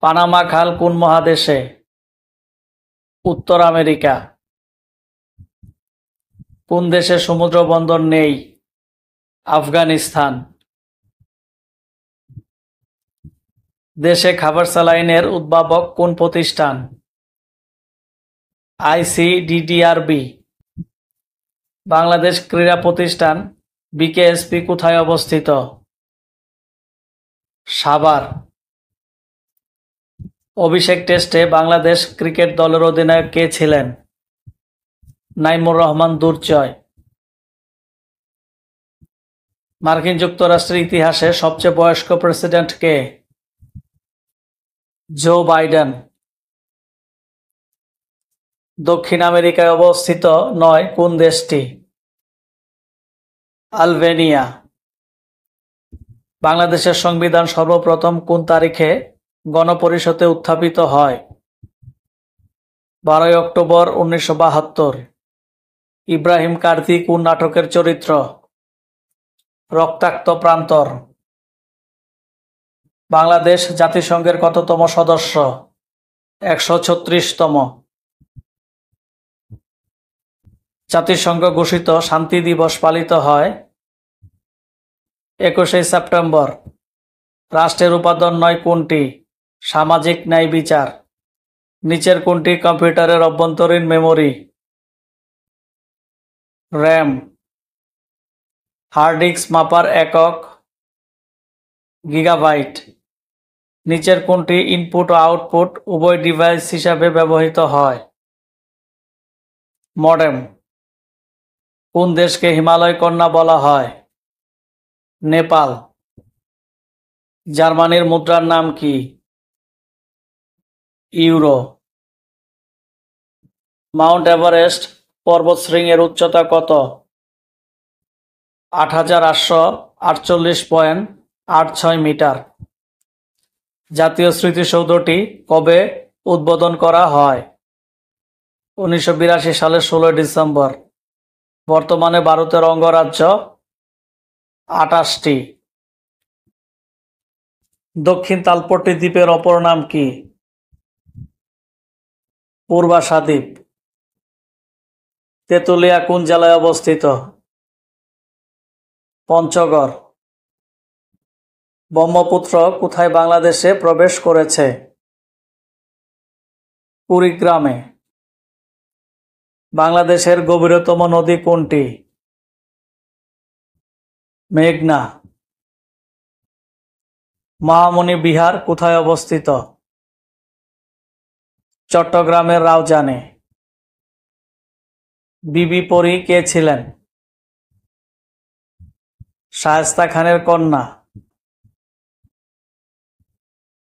Panama খাল কোন মহাদেশে? উত্তর আমেরিকা। কোন দেশে সমুদ্র বন্দর নেই? আফগানিস্তান। দেশে খাবার স্যালাইনের উদ্ভাবক কোন প্রতিষ্ঠান? আইসিডিডিআরবি। বাংলাদেশ ক্রীড়া প্রতিষ্ঠান বিকেএসপি কোথায় অবস্থিত? সাভার। অভিষেক টেস্টে বাংলাদেশ ক্রিকেট দলের অধিনায়ক কে ছিলেন? নাইমুর রহমান দুর্জয়। মার্কিন যুক্তরাষ্ট্রের ইতিহাসে সবচেয়ে বয়স্ক প্রেসিডেন্ট কে? Joe Biden. দক্ষিণ আমেরিকায় অবস্থিত নয় কোন দেশটি? আলবেনিয়া। বাংলাদেশের সংবিধান সর্বপ্রথম কোন তারিখে গণপরিষদে উত্থাপিত হয়? 12 অক্টোবর 1972। ইব্রাহিম কার্তি কোন নাটকের চরিত্র? রক্তাক্ত প্রান্তর। বাংলাদেশ জাতিসংঘের কততম সদস্য? 136তম। জাতিসংঘ ঘোষিত শান্তি দিবস পালিত হয় 21শে সেপ্টেম্বর। রাষ্ট্রের উপাদান নয় কোনটি? সামাজিক ন্যায় বিচার। নিচের কোনটি কম্পিউটারের অভ্যন্তরীণ মেমরি? র্যাম। হার্ড ডিস্ক মাপার একক? গিগাবাইট। নিচের কোনটি ইনপুট ও আউটপুট উভয় ডিভাইস হিসাবে ব্যবহৃত হয়? মডেম। কোন দেশকে হিমালয় কন্যা বলা হয়? নেপাল। জার্মানির মুদ্রার নাম কি? ইউরো। মাউন্ট এভারেস্ট পর্বতশৃঙ্গের উচ্চতা কত? ৮,৮৪৮.86 মিটার। জাতীয় স্মৃতিসৌধটি কবে উদ্বোধন করা হয়? 1982 সালের 16 ডিসেম্বর। বর্তমানে ভারতের অঙ্গরাজ্য 28টি। দক্ষিণ তালপট্টি দ্বীপের অপর নাম কি? পূর্বাশা দ্বীপ। তেঁতুলিয়া কোন জেলায় অবস্থিত? পঞ্চগড়। ব্রহ্মপুত্র কোথায় বাংলাদেশে প্রবেশ করেছে? কুড়িগ্রামে। বাংলাদেশের গভীরতম নদী কোনটি? মেঘনা। মহামণি বিহার কোথায় অবস্থিত? চট্টগ্রামের রাউজানে। বিবি পরী কে ছিলেন? শায়েস্তা খানের কন্যা।